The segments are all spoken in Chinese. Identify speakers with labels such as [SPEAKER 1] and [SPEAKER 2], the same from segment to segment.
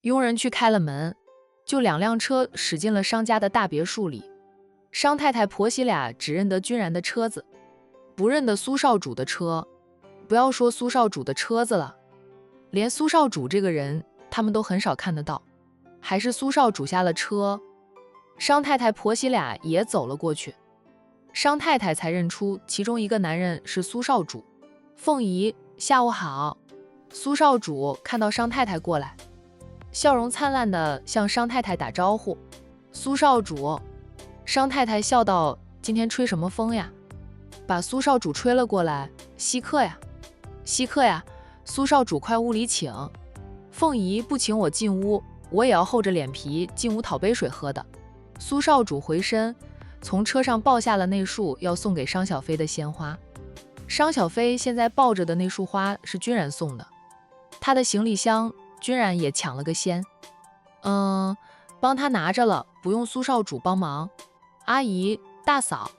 [SPEAKER 1] 佣人去开了门，就2辆车驶进了商家的大别墅里。商太太婆媳俩只认得君然的车子，不认得苏少主的车。不要说苏少主的车子了，连苏少主这个人他们都很少看得到。还是苏少主下了车，商太太婆媳俩也走了过去。商太太才认出其中一个男人是苏少主。凤姨，下午好。苏少主看到商太太过来，笑容灿烂地向商太太打招呼。苏少主。商太太笑道，今天吹什么风呀？把苏少主吹了过来。稀客呀，稀客呀，苏少主快屋里请。凤姨不请我进屋，我也要厚着脸皮进屋讨杯水喝的。苏少主回身从车上抱下了那束要送给商小飞的鲜花。商小飞现在抱着的那束花是君然送的，他的行李箱君然也抢了个先。帮他拿着了，不用苏少主帮忙。阿姨、大嫂，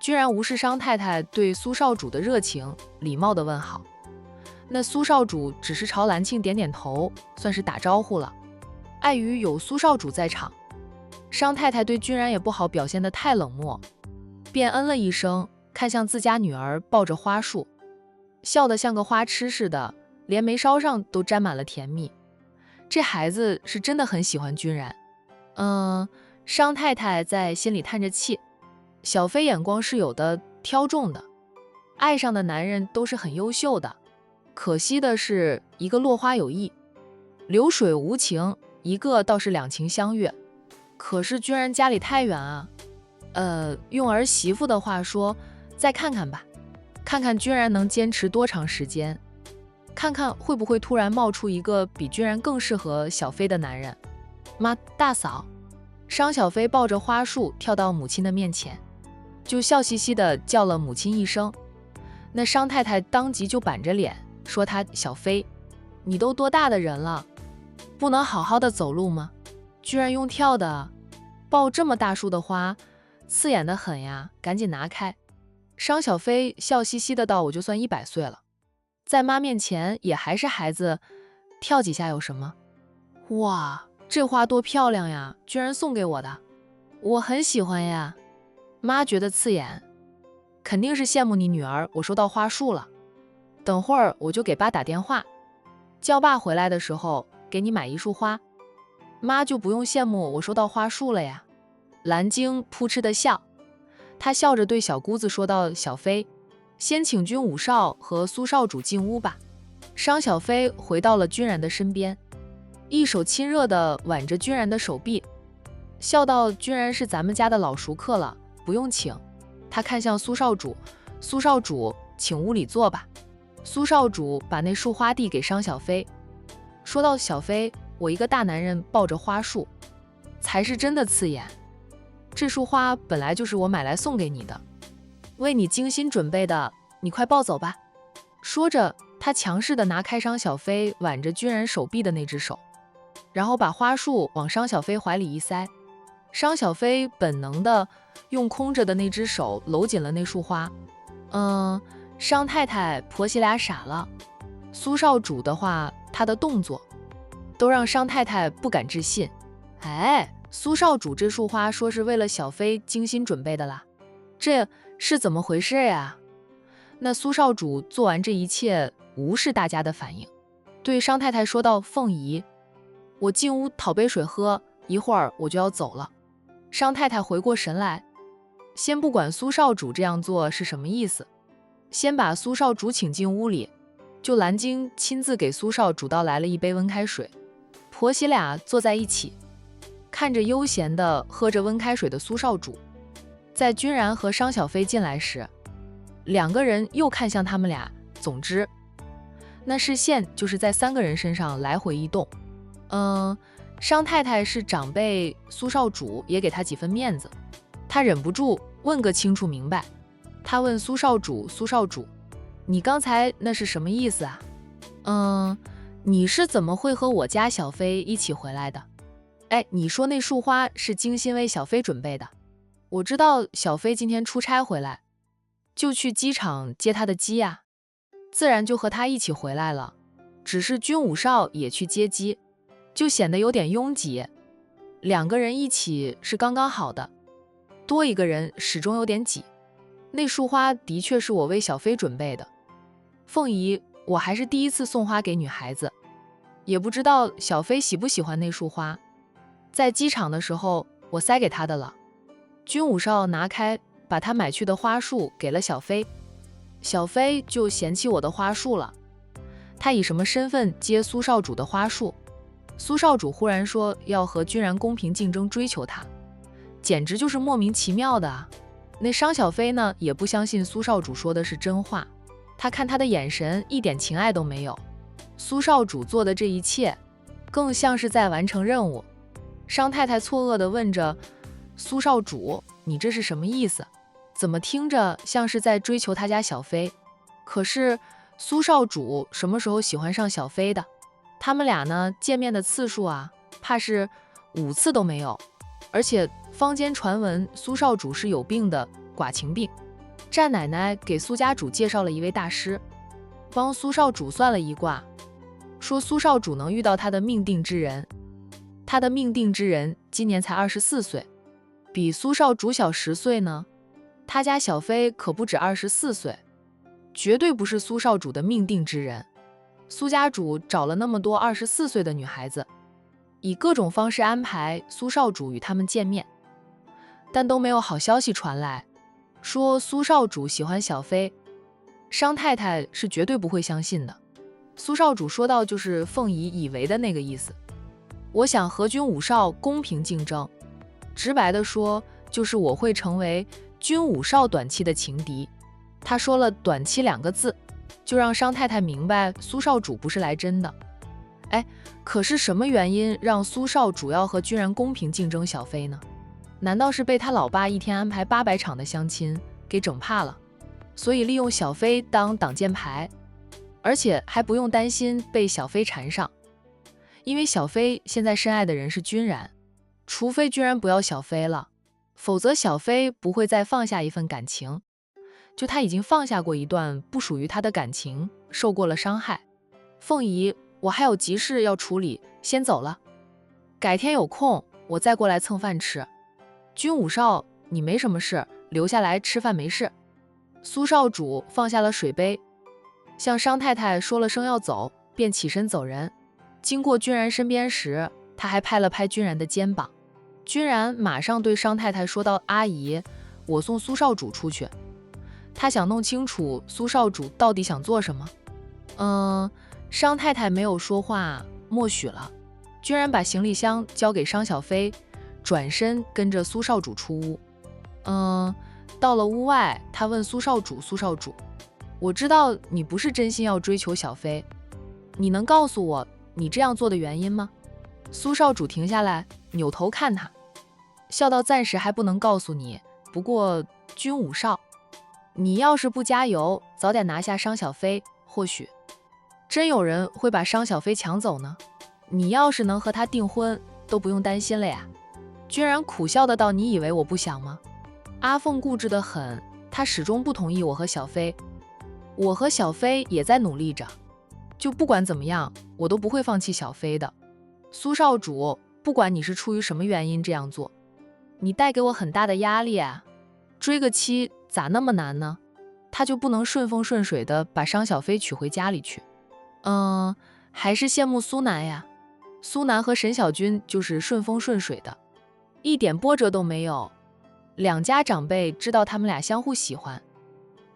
[SPEAKER 1] 居然无视商太太对苏少主的热情，礼貌地问好。那苏少主只是朝兰庆点点头，算是打招呼了。碍于有苏少主在场，商太太对君然也不好表现得太冷漠，便嗯了一声，看向自家女儿抱着花束，笑得像个花痴似的，连眉梢上都沾满了甜蜜。这孩子是真的很喜欢君然。商太太在心里叹着气，小飞眼光是有的，挑中的，爱上的男人都是很优秀的，可惜的是一个落花有意，流水无情，一个倒是两情相悦。可是君然家里太远啊，用儿媳妇的话说，再看看吧，看看君然能坚持多长时间，看看会不会突然冒出一个比君然更适合小飞的男人。妈，大嫂。商小飞抱着花束跳到母亲的面前，就笑嘻嘻地叫了母亲一声。那商太太当即就板着脸说她，小飞，你都多大的人了，不能好好的走路吗？居然用跳的，抱这么大束的花，刺眼的很呀，赶紧拿开。商小飞笑嘻嘻的道，我就算100岁了，在妈面前也还是孩子，跳几下有什么？哇，这花多漂亮呀，居然送给我的，我很喜欢呀。妈觉得刺眼，肯定是羡慕你女儿我收到花束了，等会儿我就给爸打电话，叫爸回来的时候给你买一束花，妈就不用羡慕我收到花束了呀。蓝晶扑哧的笑，她笑着对小姑子说道，小飞，先请君武少和苏少主进屋吧。商小飞回到了君然的身边，一手亲热地挽着君然的手臂，笑道，君然是咱们家的老熟客了，不用请。他看向苏少主，苏少主请屋里坐吧。苏少主把那束花递给商小飞，说道，小飞，我一个大男人抱着花束，才是真的刺眼。这束花本来就是我买来送给你的，为你精心准备的，你快抱走吧。说着，他强势地拿开商小飞挽着君然手臂的那只手，然后把花束往商小飞怀里一塞。商小飞本能地用空着的那只手搂紧了那束花。商太太婆媳俩傻了，苏少主的话，他的动作都让商太太不敢置信。苏少主这束花说是为了小飞精心准备的啦，这是怎么回事呀？那苏少主做完这一切，无视大家的反应，对商太太说道，凤姨，我进屋讨杯水喝，一会儿我就要走了。商太太回过神来，先不管苏少主这样做是什么意思，先把苏少主请进屋里，就蓝晶亲自给苏少主倒来了一杯温开水。婆媳俩坐在一起，看着悠闲地喝着温开水的苏少主。在君然和商小飞进来时，两个人又看向他们俩，总之那视线就是在3个人身上来回移动。商太太是长辈，苏少主也给他几分面子，他忍不住问个清楚明白。他问苏少主，苏少主，你刚才那是什么意思啊？你是怎么会和我家小飞一起回来的？你说那束花是精心为小飞准备的，我知道小飞今天出差回来，就去机场接他的机呀，自然就和他一起回来了，只是君武少也去接机，就显得有点拥挤。2个人一起是刚刚好的，多一个人始终有点挤。那束花的确是我为小飞准备的。凤姨，我还是第一次送花给女孩子，也不知道小飞喜不喜欢那束花。在机场的时候，我塞给她的了。军武少拿开，把他买去的花束给了小飞。小飞就嫌弃我的花束了。他以什么身份接苏少主的花束？苏少主忽然说要和君然公平竞争追求他，简直就是莫名其妙的啊！那商小飞呢，也不相信苏少主说的是真话，他看他的眼神一点情爱都没有。苏少主做的这一切，更像是在完成任务。商太太错愕地问着苏少主：“你这是什么意思？怎么听着像是在追求他家小飞？可是苏少主什么时候喜欢上小飞的？他们俩呢，见面的次数啊，怕是5次都没有。而且坊间传闻苏少主是有病的寡情病。战奶奶给苏家主介绍了一位大师，帮苏少主算了一卦，说苏少主能遇到他的命定之人。他的命定之人今年才24岁，比苏少主小10岁呢。他家小飞可不止24岁，绝对不是苏少主的命定之人。苏家主找了那么多24岁的女孩子，以各种方式安排苏少主与他们见面，但都没有好消息传来，说苏少主喜欢小飞。商太太是绝对不会相信的。苏少主说到就是凤仪以为的那个意思。我想和军武少公平竞争，直白的说，就是我会成为军武少短期的情敌。他说了短期2个字，就让商太太明白苏少主不是来真的。哎，可是什么原因让苏少主要和君然公平竞争小飞呢？难道是被他老爸一天安排800场的相亲给整怕了，所以利用小飞当挡箭牌，而且还不用担心被小飞缠上，因为小飞现在深爱的人是君然，除非君然不要小飞了，否则小飞不会再放下一份感情。就他已经放下过一段不属于他的感情，受过了伤害。凤仪，我还有急事要处理，先走了，改天有空我再过来蹭饭吃。军武少，你没什么事，留下来吃饭没事。苏少主放下了水杯，向商太太说了声要走，便起身走人。经过君然身边时，他还拍了拍君然的肩膀。君然马上对商太太说道：“阿姨，我送苏少主出去。”他想弄清楚苏少主到底想做什么。商太太没有说话，默许了。君然把行李箱交给商小飞，转身跟着苏少主出屋。到了屋外，他问苏少主：“苏少主，我知道你不是真心要追求小飞，你能告诉我你这样做的原因吗？”苏少主停下来，扭头看他，笑道：“暂时还不能告诉你，不过军武少，你要是不加油，早点拿下商小飞，或许真有人会把商小飞抢走呢。你要是能和他订婚，都不用担心了呀。”君然苦笑的道：“你以为我不想吗？阿凤固执得很，她始终不同意我和小飞。我和小飞也在努力着，就不管怎么样，我都不会放弃小飞的。苏少主，不管你是出于什么原因这样做，你带给我很大的压力啊。追个妻咋那么难呢？他就不能顺风顺水的把商小飞娶回家里去？还是羡慕苏南呀。苏南和沈小军就是顺风顺水的，一点波折都没有。2家长辈知道他们俩相互喜欢，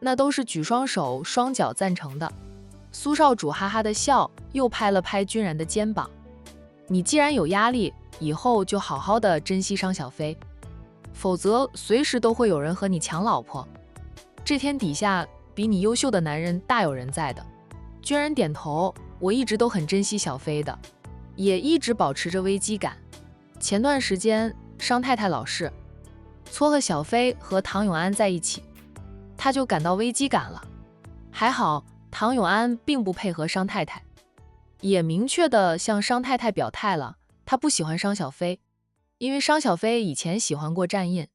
[SPEAKER 1] 那都是举双手双脚赞成的。”苏少主哈哈的笑，又拍了拍君然的肩膀：“你既然有压力，以后就好好的珍惜商小飞，否则随时都会有人和你抢老婆。这天底下比你优秀的男人大有人在的。”君然点头：“我一直都很珍惜小飞的，也一直保持着危机感。前段时间商太太老是撮合小飞和唐永安在一起，他就感到危机感了。还好唐永安并不配合商太太，也明确地向商太太表态了，他不喜欢商小飞，因为商小飞以前喜欢过战印，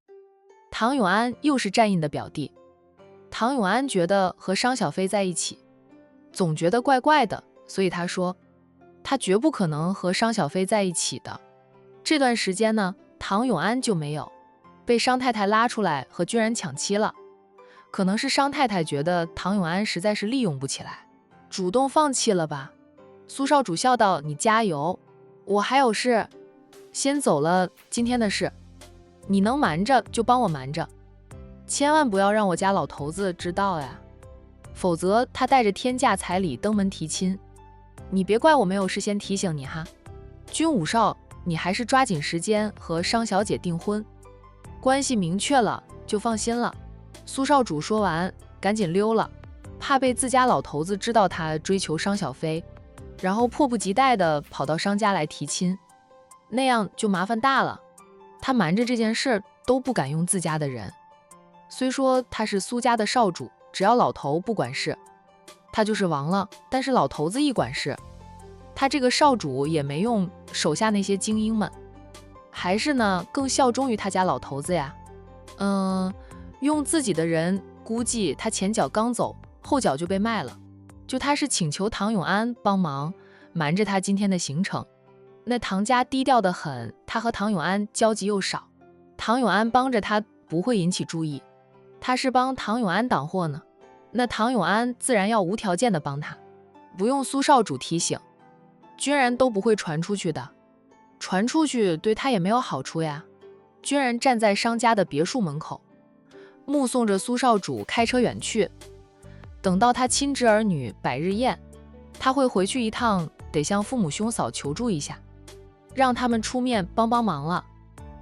[SPEAKER 1] 唐永安又是战印的表弟。唐永安觉得和商小飞在一起，总觉得怪怪的，所以他说：他绝不可能和商小飞在一起的。这段时间呢，唐永安就没有被商太太拉出来和君然抢妻了。可能是商太太觉得唐永安实在是利用不起来，主动放弃了吧。苏少主笑道：“你加油，我还有事，先走了。今天的事，你能瞒着就帮我瞒着，千万不要让我家老头子知道呀，否则他带着天价彩礼登门提亲。你别怪我没有事先提醒你哈。君武少，你还是抓紧时间和商小姐订婚，关系明确了就放心了。”苏少主说完，赶紧溜了，怕被自家老头子知道他追求商小飞，然后迫不及待地跑到商家来提亲，那样就麻烦大了。他瞒着这件事都不敢用自家的人。虽说他是苏家的少主，只要老头不管事，他就是王了。但是老头子一管事，他这个少主也没用手下那些精英们，还是呢更效忠于他家老头子呀。用自己的人，估计他前脚刚走，后脚就被卖了。就他是请求唐永安帮忙瞒着他今天的行程。那唐家低调得很，他和唐永安交集又少，唐永安帮着他不会引起注意，他是帮唐永安挡祸呢，那唐永安自然要无条件的帮他，不用苏少主提醒，君然都不会传出去的，传出去对他也没有好处呀。君然站在商家的别墅门口，目送着苏少主开车远去。等到他亲侄儿女百日宴，他会回去一趟，得向父母兄嫂求助一下，让他们出面帮帮忙了。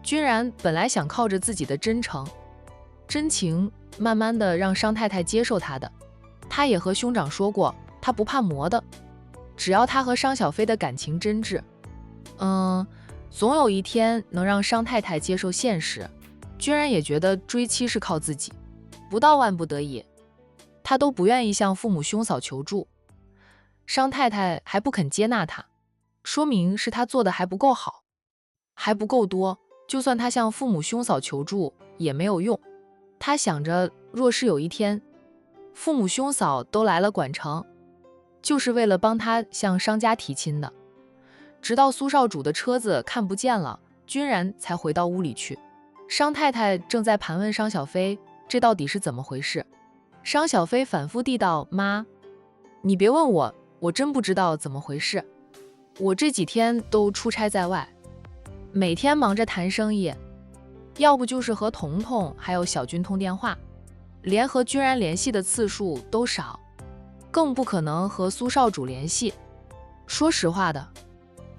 [SPEAKER 1] 君然本来想靠着自己的真诚、真情，慢慢的让商太太接受他的。他也和兄长说过，他不怕磨的，只要他和商小飞的感情真挚，总有一天能让商太太接受现实。君然也觉得追妻是靠自己，不到万不得已，他都不愿意向父母兄嫂求助。商太太还不肯接纳他，说明是他做的还不够好，还不够多。就算他向父母兄嫂求助也没有用。他想着，若是有一天父母兄嫂都来了管城，就是为了帮他向商家提亲的。直到苏少主的车子看不见了，君然才回到屋里去。商太太正在盘问商小飞，这到底是怎么回事？商小飞反复地道：“妈，你别问我，我真不知道怎么回事。我这几天都出差在外，每天忙着谈生意，要不就是和彤彤还有小军通电话，连和君然联系的次数都少，更不可能和苏少主联系。说实话的，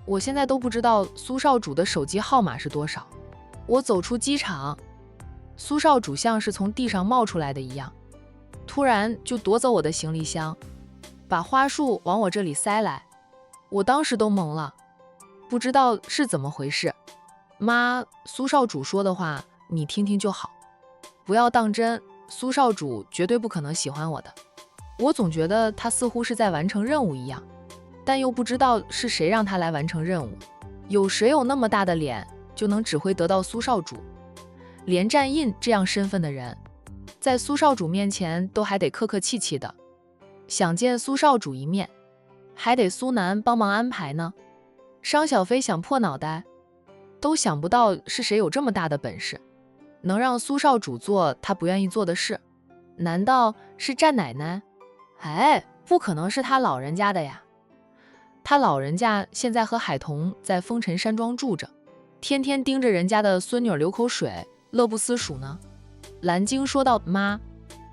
[SPEAKER 1] 我现在都不知道苏少主的手机号码是多少。我走出机场，苏少主像是从地上冒出来的一样，突然就夺走我的行李箱，把花束往我这里塞来。我当时都懵了，不知道是怎么回事。妈，苏少主说的话你听听就好，不要当真，苏少主绝对不可能喜欢我的。我总觉得他似乎是在完成任务一样，但又不知道是谁让他来完成任务。有谁有那么大的脸就能指挥得到苏少主？连战印这样身份的人，在苏少主面前都还得客客气气的，想见苏少主一面，还得苏南帮忙安排呢。商小飞想破脑袋，都想不到是谁有这么大的本事，能让苏少主做他不愿意做的事。难道是战奶奶？不可能是他老人家的呀。他老人家现在和海童在风尘山庄住着，天天盯着人家的孙女流口水，乐不思蜀呢。蓝晶说道：“妈，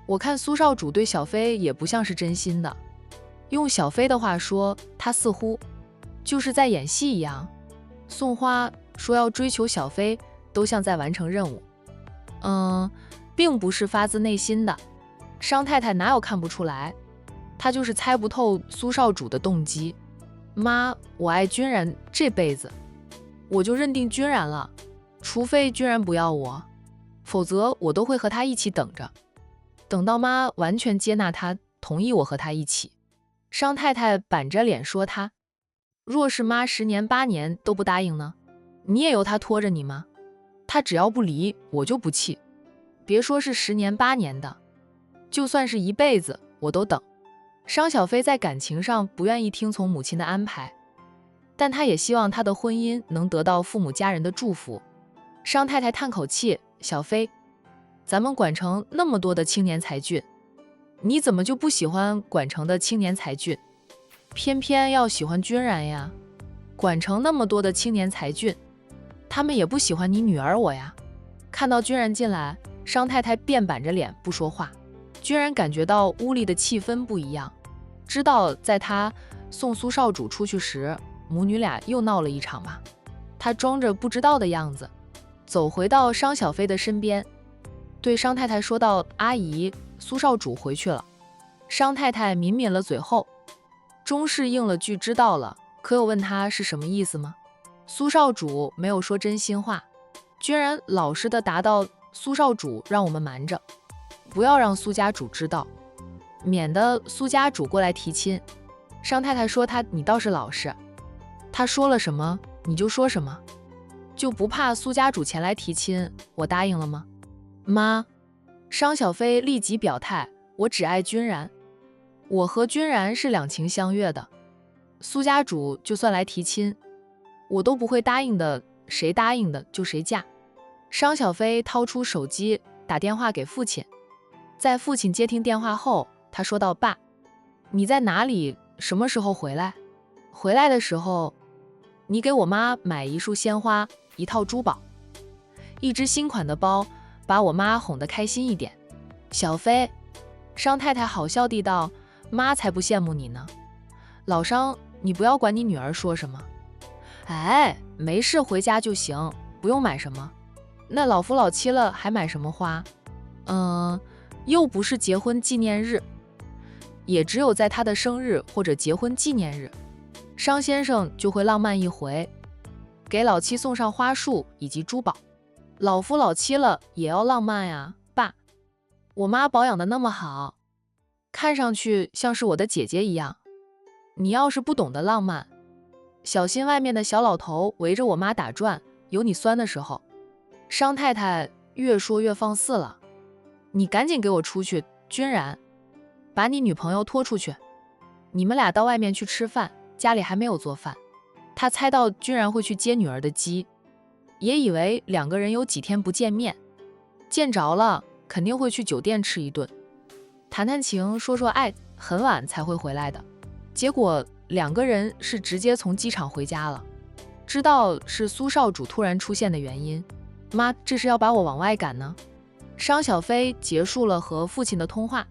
[SPEAKER 1] 我看苏少主对小飞也不像是真心的，用小飞的话说，他似乎就是在演戏一样。送花说要追求小飞，都像在完成任务，并不是发自内心的。商太太哪有看不出来，她就是猜不透苏少主的动机。妈，我爱君然这辈子，我就认定君然了，除非君然不要我，否则我都会和他一起等着，等到妈完全接纳他，同意我和他一起。”商太太板着脸说他，若是妈10年8年都不答应呢？你也由他拖着你吗？他只要不离，我就不气。别说是10年8年的，就算是一辈子我都等。商小飞在感情上不愿意听从母亲的安排，但他也希望他的婚姻能得到父母家人的祝福。商太太叹口气，小飞，咱们管城那么多的青年才俊，你怎么就不喜欢管城的青年才俊，偏偏要喜欢君然呀？管城那么多的青年才俊，他们也不喜欢你女儿我呀。看到君然进来，商太太便板着脸不说话。君然感觉到屋里的气氛不一样，知道在他送苏少主出去时，母女俩又闹了一场吧。他装着不知道的样子，走回到商小飞的身边，对商太太说道：“阿姨，苏少主回去了。”商太太抿抿了嘴后，终是应了句知道了，可有问他是什么意思吗？苏少主没有说真心话，居然老实的答道：“苏少主让我们瞒着，不要让苏家主知道，免得苏家主过来提亲。”商太太说你倒是老实，他说了什么你就说什么，就不怕苏家主前来提亲，我答应了吗？妈，商小飞立即表态，我只爱君然，我和君然是两情相悦的，苏家主就算来提亲，我都不会答应的，谁答应的就谁嫁。商小飞掏出手机打电话给父亲，在父亲接听电话后，他说道：“爸，你在哪里？什么时候回来？回来的时候，你给我妈买一束鲜花，一套珠宝，一只新款的包，把我妈哄得开心一点。”小飞，商太太好笑地道：“妈才不羡慕你呢。老商，你不要管你女儿说什么。哎，没事，回家就行，不用买什么。那老夫老妻了，还买什么花？又不是结婚纪念日，也只有在他的生日或者结婚纪念日，商先生就会浪漫一回，给老妻送上花束以及珠宝。老夫老妻了也要浪漫呀，爸。我妈保养的那么好，看上去像是我的姐姐一样。你要是不懂得浪漫，小心外面的小老头围着我妈打转，有你酸的时候。”商太太越说越放肆了，你赶紧给我出去，君然，把你女朋友拖出去，你们俩到外面去吃饭，家里还没有做饭。他猜到君然会去接女儿的机，也以为两个人有几天不见面，见着了肯定会去酒店吃一顿，谈谈情，说说爱，很晚才会回来的。结果两个人是直接从机场回家了。知道是苏少主突然出现的原因，妈，这是要把我往外赶呢？商小飞结束了和父亲的通话，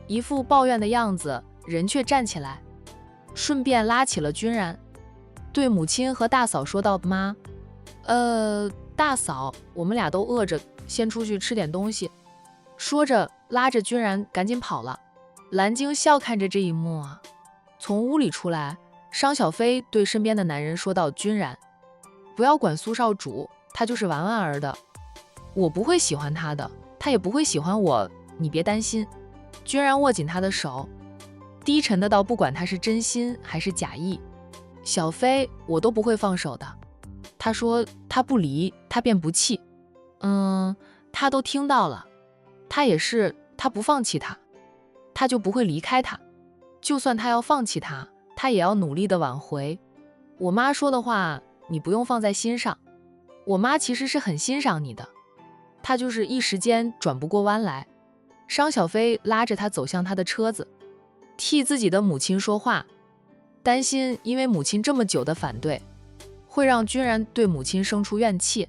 [SPEAKER 1] 一副抱怨的样子，人却站起来，顺便拉起了君然，对母亲和大嫂说道：“妈，大嫂，我们俩都饿着，先出去吃点东西。”说着拉着君然赶紧跑了。蓝鲸笑看着这一幕啊，从屋里出来，商小飞对身边的男人说道：“君然，不要管苏少主，他就是玩玩儿的，我不会喜欢他的，他也不会喜欢我，你别担心。”君然握紧他的手，低沉的道：“不管他是真心还是假意，小飞，我都不会放手的。”他说他不离，他便不弃。他都听到了，他也是，他不放弃他，他就不会离开他。就算他要放弃他，他也要努力的挽回。我妈说的话，你不用放在心上。我妈其实是很欣赏你的，她就是一时间转不过弯来。商小飞拉着他走向他的车子，替自己的母亲说话，担心因为母亲这么久的反对，会让君然对母亲生出怨气。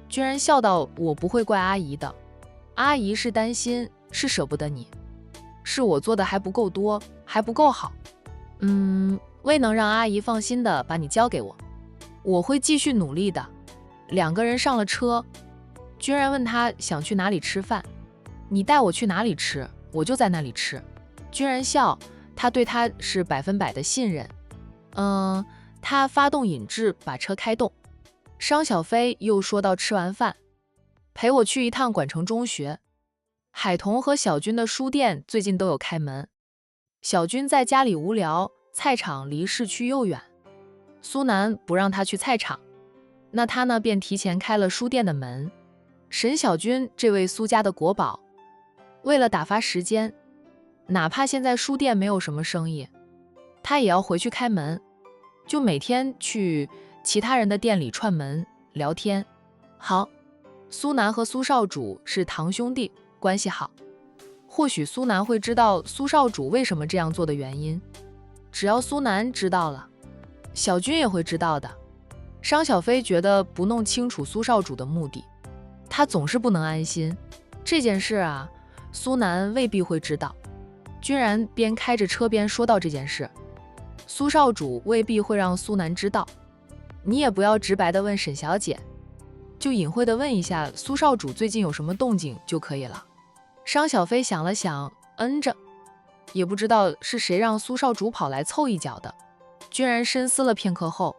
[SPEAKER 1] 君然笑道：“我不会怪阿姨的，阿姨是担心，是舍不得你，是我做的还不够多，还不够好。未能让阿姨放心的把你交给我，我会继续努力的。”两个人上了车，君然问他想去哪里吃饭，你带我去哪里吃，我就在那里吃。君然笑，他对他是100%的信任。他发动引致，把车开动。商小飞又说到吃完饭，陪我去一趟管城中学。海童和小军的书店最近都有开门。小军在家里无聊，菜场离市区又远，苏南不让他去菜场，那他呢便提前开了书店的门。沈小军这位苏家的国宝，为了打发时间，哪怕现在书店没有什么生意，他也要回去开门。就每天去其他人的店里串门聊天。好，苏南和苏少主是堂兄弟，关系好。或许苏南会知道苏少主为什么这样做的原因，只要苏南知道了，小军也会知道的。商小飞觉得不弄清楚苏少主的目的，他总是不能安心。这件事啊，苏南未必会知道。君然边开着车边说到这件事，苏少主未必会让苏南知道。你也不要直白地问沈小姐，就隐晦地问一下苏少主最近有什么动静就可以了。商小飞想了想，嗯着，也不知道是谁让苏少主跑来凑一脚的。君然深思了片刻后，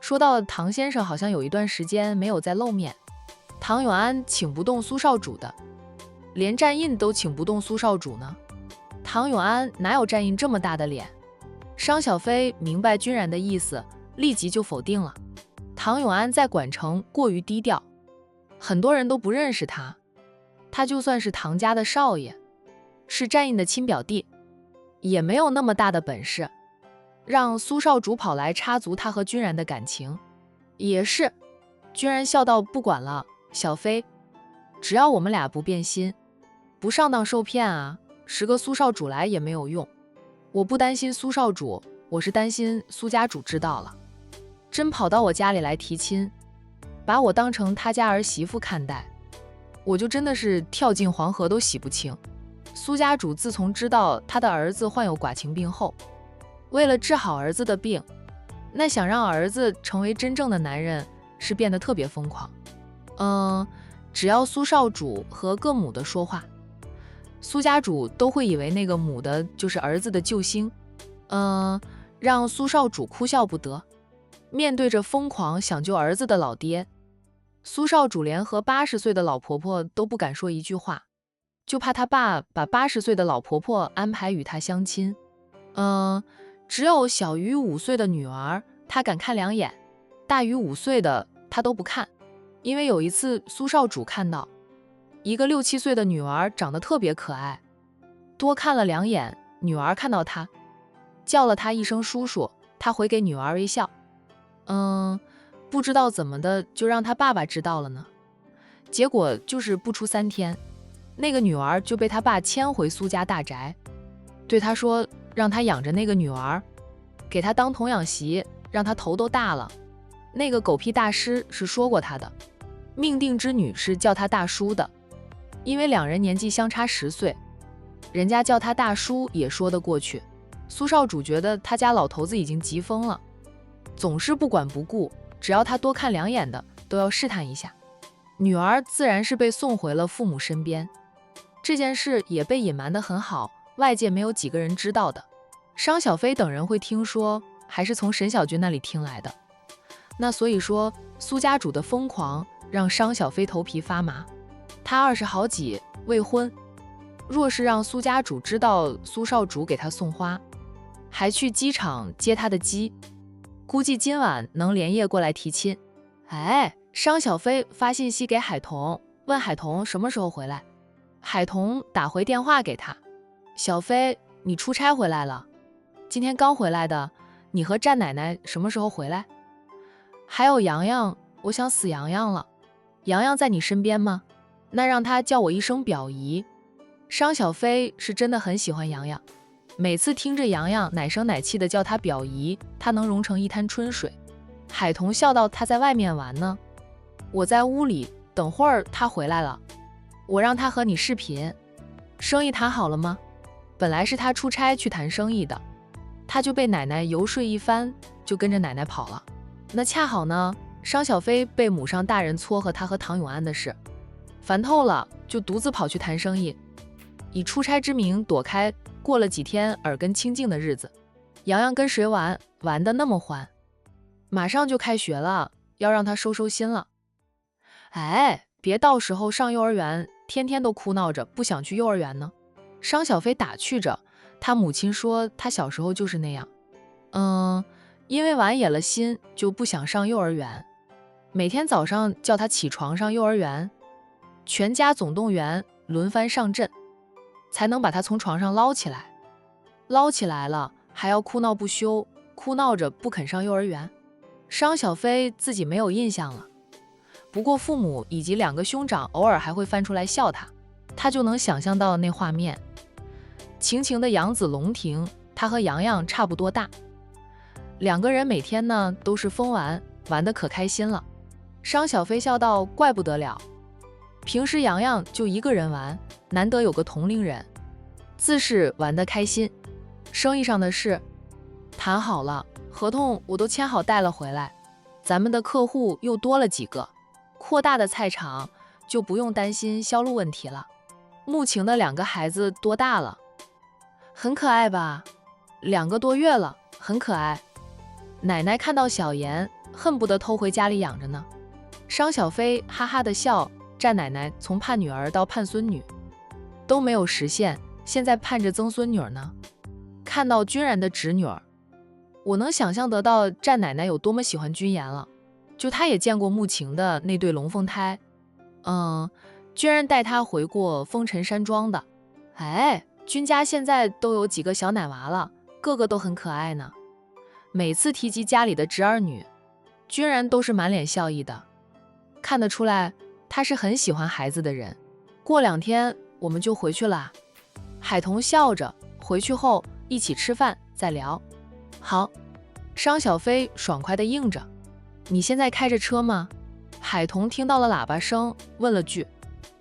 [SPEAKER 1] 说到唐先生好像有一段时间没有再露面，唐永安请不动苏少主的，连站印都请不动苏少主呢。唐永安哪有站印这么大的脸？商小飞明白君然的意思，立即就否定了。唐永安在管城过于低调，很多人都不认识他。他就算是唐家的少爷，是站印的亲表弟，也没有那么大的本事，让苏少主跑来插足他和君然的感情。也是，君然笑道，不管了，小飞，只要我们俩不变心，不上当受骗啊，10个苏少主来也没有用。我不担心苏少主，我是担心苏家主知道了，真跑到我家里来提亲，把我当成他家儿媳妇看待，我就真的是跳进黄河都洗不清。苏家主自从知道他的儿子患有寡情病后，为了治好儿子的病，那想让儿子成为真正的男人是变得特别疯狂。只要苏少主和各母的说话，苏家主都会以为那个母的就是儿子的救星，让苏少主哭笑不得。面对着疯狂想救儿子的老爹，苏少主连和80岁的老婆婆都不敢说一句话，就怕他爸把80岁的老婆婆安排与他相亲。只有小于5岁的女儿他敢看2眼，大于5岁的他都不看。因为有一次苏少主看到一个6、7岁的女儿长得特别可爱，多看了2眼，女儿看到他叫了他一声叔叔，他回给女儿微笑。不知道怎么的就让他爸爸知道了呢。结果就是不出3天，那个女儿就被他爸牵回苏家大宅，对他说让他养着那个女儿，给他当童养媳，让他头都大了。那个狗屁大师是说过他的，命定之女是叫他大叔的，因为2人年纪相差10岁，人家叫他大叔也说得过去。苏少主觉得他家老头子已经急疯了，总是不管不顾，只要他多看2眼的都要试探一下。女儿自然是被送回了父母身边，这件事也被隐瞒得很好，外界没有几个人知道的。商小飞等人会听说，还是从沈小军那里听来的。那所以说，苏家主的疯狂让商小飞头皮发麻。他20好几，未婚，若是让苏家主知道苏少主给他送花，还去机场接他的机，估计今晚能连夜过来提亲。商小飞发信息给海童，问海童什么时候回来。海童打回电话给他，小飞，你出差回来了？今天刚回来的，你和战奶奶什么时候回来？还有洋洋，我想死洋洋了。洋洋在你身边吗？那让他叫我一声表姨。商小飞是真的很喜欢洋洋，每次听着洋洋奶声奶气的叫他表姨，他能融成一滩春水。海童笑道，他在外面玩呢，我在屋里，等会儿他回来了，我让他和你视频。生意谈好了吗？本来是他出差去谈生意的，他就被奶奶游说一番，就跟着奶奶跑了。那恰好呢，商小飞被母上大人撮合他和唐永安的事，烦透了，就独自跑去谈生意，以出差之名躲开，过了几天耳根清净的日子。洋洋跟谁玩，玩得那么欢，马上就开学了，要让他收收心了。别到时候上幼儿园，天天都哭闹着不想去幼儿园呢。商小飞打趣着，他母亲说他小时候就是那样，因为玩野了心，就不想上幼儿园，每天早上叫他起床上幼儿园，全家总动员轮番上阵，才能把他从床上捞起来。捞起来了还要哭闹不休，哭闹着不肯上幼儿园。商小飞自己没有印象了，不过父母以及2个兄长偶尔还会翻出来笑他，他就能想象到那画面。晴晴的养子龙庭，他和洋洋差不多大，2个人每天呢都是疯玩，玩得可开心了。商小飞笑道：怪不得了，平时洋洋就一个人玩，难得有个同龄人，自是玩得开心。生意上的事谈好了，合同我都签好带了回来，咱们的客户又多了几个，扩大的菜场就不用担心销路问题了。慕晴的2个孩子多大了？很可爱吧？2个多月了，很可爱。奶奶看到小妍，恨不得偷回家里养着呢。商小飞哈哈的笑，战奶奶从盼女儿到盼孙女都没有实现，现在盼着曾孙女呢。看到君然的侄女儿，我能想象得到战奶奶有多么喜欢君言了。就她也见过慕晴的那对龙凤胎，君然带她回过风尘山庄的。哎，君家现在都有几个小奶娃了，个个都很可爱呢。每次提及家里的侄儿女，君然都是满脸笑意的，看得出来他是很喜欢孩子的人。过2天我们就回去了。海童笑着，回去后一起吃饭再聊。好，商小飞爽快地应着。你现在开着车吗？海童听到了喇叭声，问了句。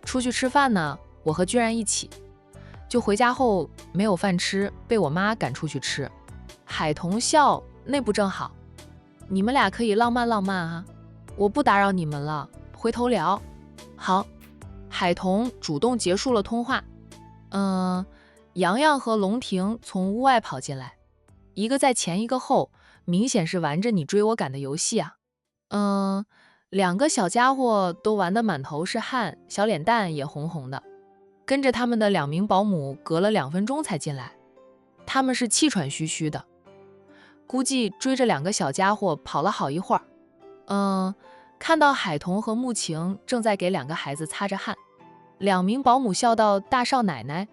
[SPEAKER 1] 出去吃饭呢，我和君然一起。就回家后没有饭吃，被我妈赶出去吃。海童笑，那不正好？你们俩可以浪漫浪漫啊，我不打扰你们了，回头聊。好，海童主动结束了通话。洋洋和龙庭从屋外跑进来，一个在前，一个后，明显是玩着你追我赶的游戏啊。2个小家伙都玩得满头是汗，小脸蛋也红红的。跟着他们的2名保姆隔了2分钟才进来，他们是气喘吁吁的，估计追着2个小家伙跑了好一会儿。看到海童和慕晴正在给2个孩子擦着汗，2名保姆笑道：大少奶奶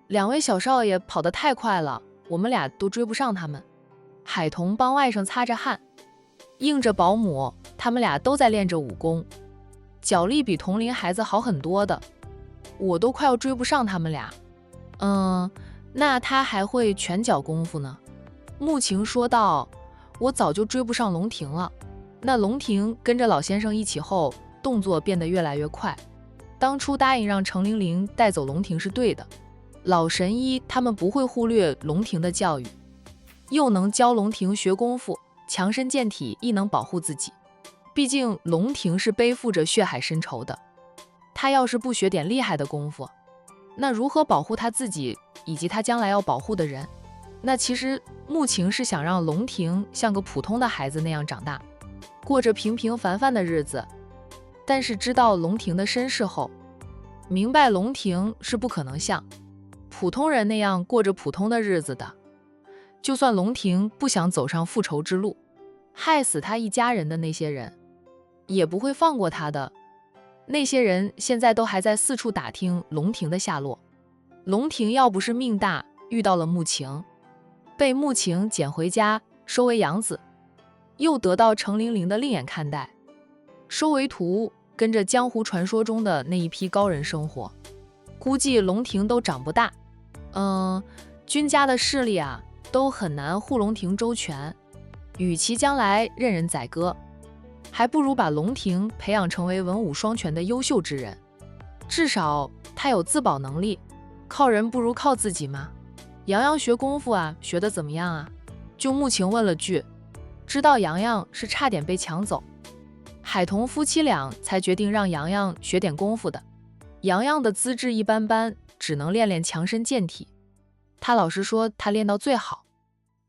[SPEAKER 1] ，2位小少爷跑得太快了，我们俩都追不上他们。海童帮外甥擦着汗，应着保姆，他们俩都在练着武功，脚力比同龄孩子好很多的，我都快要追不上他们俩。那他还会拳脚功夫呢。慕晴说道：我早就追不上龙庭了。那龙庭跟着老先生一起后，动作变得越来越快。当初答应让程玲玲带走龙庭是对的，老神医他们不会忽略龙庭的教育，又能教龙庭学功夫，强身健体，亦能保护自己。毕竟龙庭是背负着血海深仇的，他要是不学点厉害的功夫，那如何保护他自己以及他将来要保护的人？那其实慕晴是想让龙庭像个普通的孩子那样长大，过着平平凡凡的日子。但是知道龙庭的身世后，明白龙庭是不可能像普通人那样过着普通的日子的。就算龙庭不想走上复仇之路，害死他一家人的那些人，也不会放过他的。那些人现在都还在四处打听龙庭的下落。龙庭要不是命大，遇到了慕晴，被慕晴捡回家收为养子，又得到程玲玲的另眼看待，收为徒，跟着江湖传说中的那一批高人生活，估计龙庭都长不大。君家的势力啊，都很难护龙庭周全，与其将来任人宰割，还不如把龙庭培养成为文武双全的优秀之人，至少他有自保能力。靠人不如靠自己嘛。洋洋学功夫啊，学得怎么样啊？就慕晴问了句，知道洋洋是差点被抢走，海童夫妻俩才决定让洋洋学点功夫的。洋洋的资质一般般，只能练练强身健体。他老实说，他练到最好，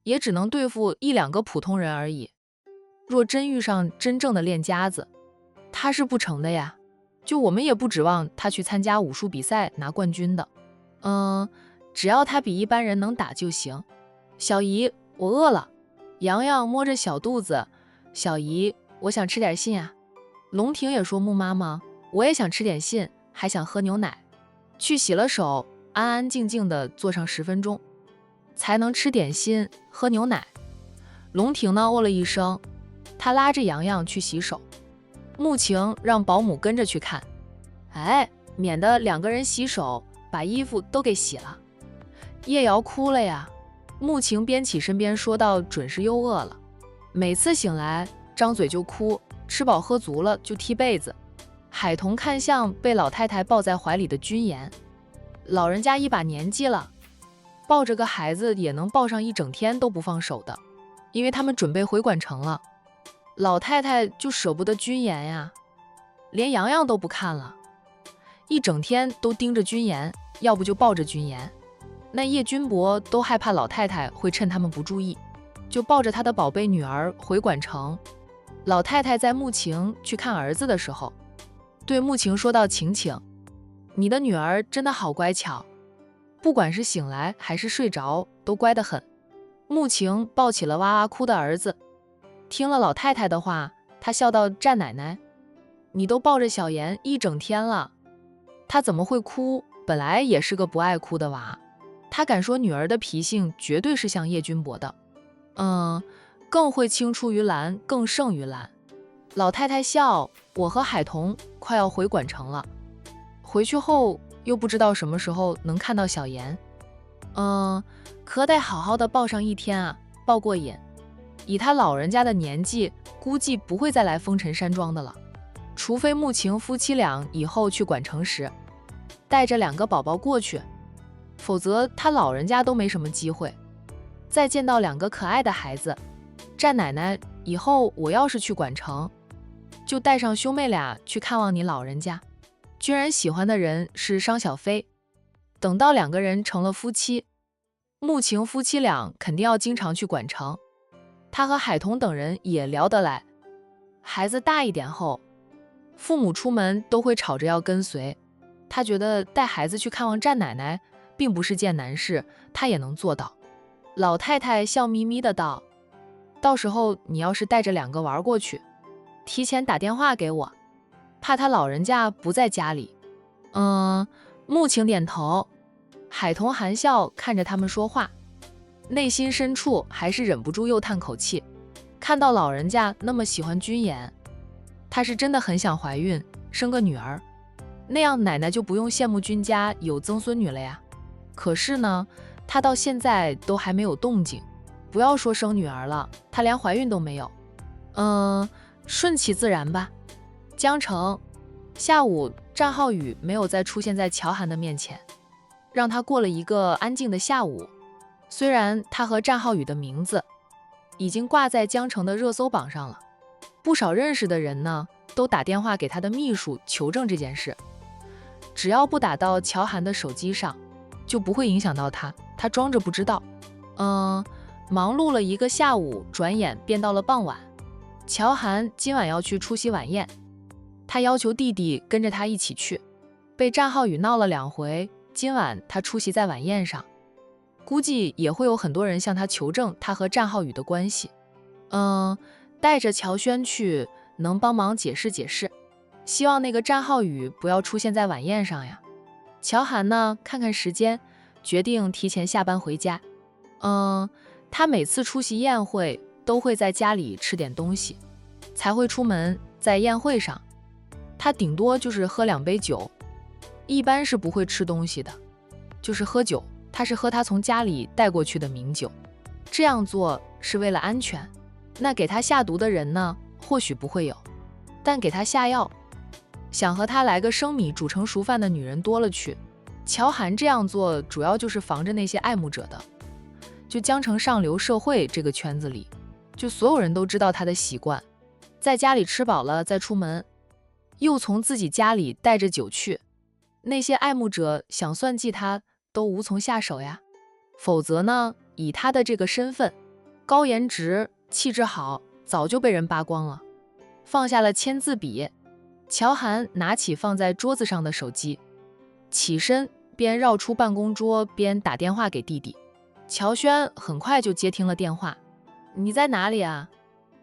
[SPEAKER 1] 也只能对付1、2个普通人而已。若真遇上真正的练家子，他是不成的呀。就我们也不指望他去参加武术比赛拿冠军的。只要他比一般人能打就行。小姨，我饿了。洋洋摸着小肚子，小姨，我想吃点信啊。龙庭也说，穆妈妈，我也想吃点信，还想喝牛奶。去洗了手，安安静静地坐上10分钟，才能吃点心，喝牛奶。龙婷呢哦了一声，她拉着洋洋去洗手，穆晴让保姆跟着去看，免得2个人洗手把衣服都给洗了。叶瑶哭了呀，穆晴边起身边说道，准是又饿了，每次醒来张嘴就哭，吃饱喝足了就踢被子。海童看向被老太太抱在怀里的君言，老人家一把年纪了，抱着个孩子也能抱上一整天都不放手的，因为他们准备回管城了。老太太就舍不得君言呀，连洋洋都不看了，一整天都盯着君言，要不就抱着君言。那叶君伯都害怕老太太会趁他们不注意，就抱着他的宝贝女儿回管城。老太太在穆晴去看儿子的时候，对穆晴说道，晴晴，你的女儿真的好乖巧，不管是醒来还是睡着都乖得很。穆晴抱起了哇哇哭的儿子，听了老太太的话，她笑道，战奶奶，你都抱着小妍一整天了，她怎么会哭？本来也是个不爱哭的娃，她敢说女儿的脾性绝对是像叶君伯的，更会青出于蓝，更胜于蓝。老太太笑，我和海童快要回管城了，回去后又不知道什么时候能看到小妍，可得好好的抱上一天啊，抱过瘾。以他老人家的年纪，估计不会再来风尘山庄的了，除非穆晴夫妻俩以后去管城时带着2个宝宝过去，否则他老人家都没什么机会再见到2个可爱的孩子。战奶奶，以后我要是去管城，就带上兄妹俩去看望你老人家。君然喜欢的人是商小飞，等到2个人成了夫妻，穆晴夫妻俩肯定要经常去管城。他和海童等人也聊得来，孩子大一点后，父母出门都会吵着要跟随。他觉得带孩子去看望战奶奶并不是件难事，他也能做到。老太太笑眯眯的道，到时候你要是带着2个玩过去，提前打电话给我，怕他老人家不在家里。穆晴点头，海童含笑看着他们说话，内心深处还是忍不住又叹口气，看到老人家那么喜欢君言，他是真的很想怀孕生个女儿，那样奶奶就不用羡慕君家有曾孙女了呀。可是呢，他到现在都还没有动静，不要说生女儿了，他连怀孕都没有。顺其自然吧。江城下午，战浩宇没有再出现在乔涵的面前，让他过了一个安静的下午。虽然他和战浩宇的名字已经挂在江城的热搜榜上了，不少认识的人呢都打电话给他的秘书求证这件事，只要不打到乔涵的手机上，就不会影响到他，他装着不知道。忙碌了一个下午，转眼便到了傍晚。乔涵今晚要去出席晚宴，他要求弟弟跟着他一起去，被战浩宇闹了2回，今晚他出席在晚宴上，估计也会有很多人向他求证他和战浩宇的关系。带着乔轩去，能帮忙解释解释，希望那个战浩宇不要出现在晚宴上呀。乔涵呢，看看时间，决定提前下班回家。他每次出席宴会都会在家里吃点东西，才会出门。在宴会上，他顶多就是喝2杯酒，一般是不会吃东西的，就是喝酒，他是喝他从家里带过去的名酒，这样做是为了安全。那给他下毒的人呢，或许不会有，但给他下药，想和他来个生米煮成熟饭的女人多了去。乔涵这样做主要就是防着那些爱慕者的，就江城上流社会这个圈子里，就所有人都知道他的习惯，在家里吃饱了再出门，又从自己家里带着酒去，那些爱慕者想算计他都无从下手呀。否则呢，以他的这个身份，高颜值气质好，早就被人扒光了。放下了签字笔，乔涵拿起放在桌子上的手机，起身边绕出办公桌边打电话给弟弟。乔轩很快就接听了电话，你在哪里啊？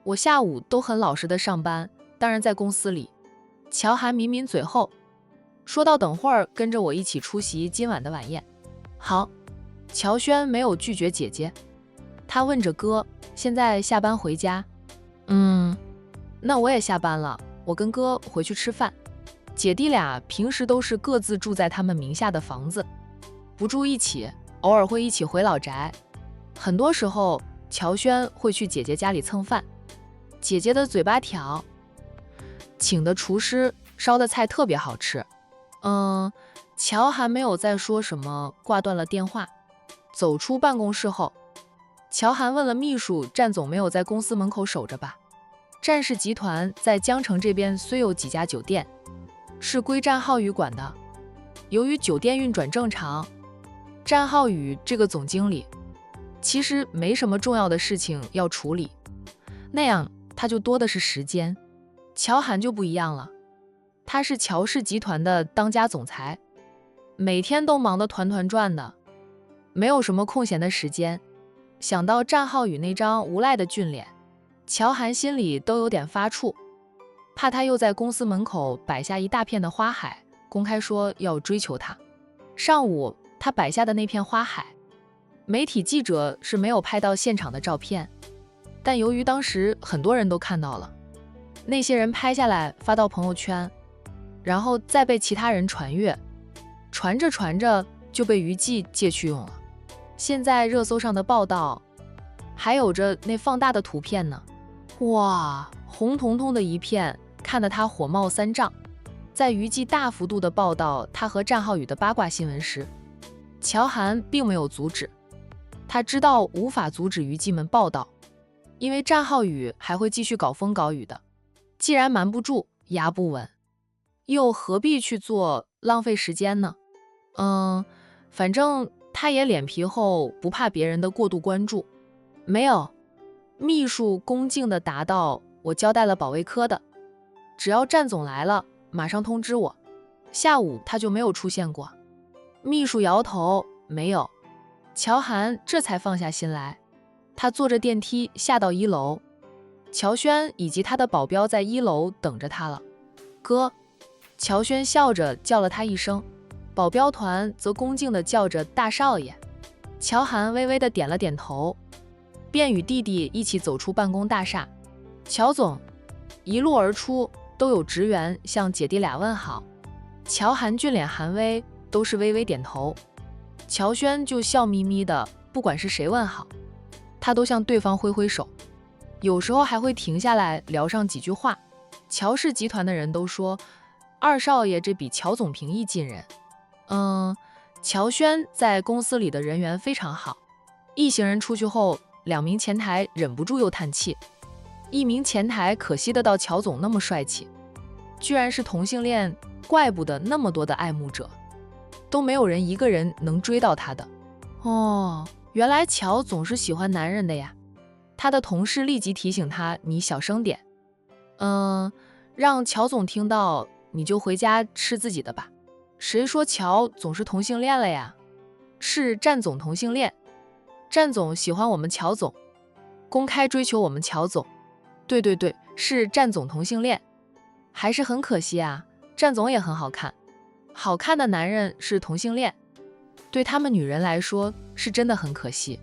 [SPEAKER 1] 我下午都很老实的上班，当然在公司里。乔涵抿抿嘴后说到，等会儿跟着我一起出席今晚的晚宴。好。乔轩没有拒绝姐姐，他问着哥，现在下班回家。那我也下班了，我跟哥回去吃饭。姐弟俩平时都是各自住在他们名下的房子，不住一起，偶尔会一起回老宅。很多时候，乔轩会去姐姐家里蹭饭。姐姐的嘴巴挑，请的厨师烧的菜特别好吃。乔还没有再说什么，挂断了电话。走出办公室后，乔涵问了秘书战总没有在公司门口守着吧？战氏集团在江城这边虽有几家酒店，是归战浩宇管的。由于酒店运转正常，战浩宇这个总经理其实没什么重要的事情要处理，那样他就多的是时间。乔涵就不一样了，他是乔氏集团的当家总裁，每天都忙得团团转的，没有什么空闲的时间。想到战浩宇那张无赖的俊脸，乔涵心里都有点发怵，怕他又在公司门口摆下一大片的花海，公开说要追求他。上午他摆下的那片花海，媒体记者是没有拍到现场的照片，但由于当时很多人都看到了，那些人拍下来发到朋友圈，然后再被其他人传阅，传着传着就被娱记借去用了。现在热搜上的报道还有着那放大的图片呢，哇，红彤彤的一片，看得他火冒三丈。在娱记大幅度的报道他和战浩宇的八卦新闻时，乔涵并没有阻止。他知道无法阻止娱记们报道，因为战浩宇还会继续搞风搞雨的。既然瞒不住，牙不稳，又何必去做，浪费时间呢？反正他也脸皮厚，不怕别人的过度关注。没有，秘书恭敬地答道，我交代了保卫科的，只要战总来了，马上通知我。下午他就没有出现过。秘书摇头，没有。乔涵这才放下心来，他坐着电梯下到1楼，乔轩以及他的保镖在1楼等着他了。哥，乔轩笑着叫了他一声，保镖团则恭敬地叫着大少爷。乔涵微微地点了点头，便与弟弟一起走出办公大厦。乔总，一路而出，都有职员向姐弟俩问好。乔涵俊脸含微，都是微微点头。乔轩就笑眯眯的，不管是谁问好，他都向对方挥挥手，有时候还会停下来聊上几句话。乔氏集团的人都说，二少爷这比乔总平易近人。乔轩在公司里的人缘非常好。一行人出去后，2名前台忍不住又叹气。一名前台可惜得到乔总那么帅气，居然是同性恋，怪不得那么多的爱慕者，都没有人一个人能追到他的。原来乔总是喜欢男人的呀。他的同事立即提醒他，你小声点。让乔总听到，你就回家吃自己的吧。谁说乔总是同性恋了呀？是战总同性恋，战总喜欢我们乔总，公开追求我们乔总。对，是战总同性恋，还是很可惜啊。战总也很好看，好看的男人是同性恋，对他们女人来说是真的很可惜。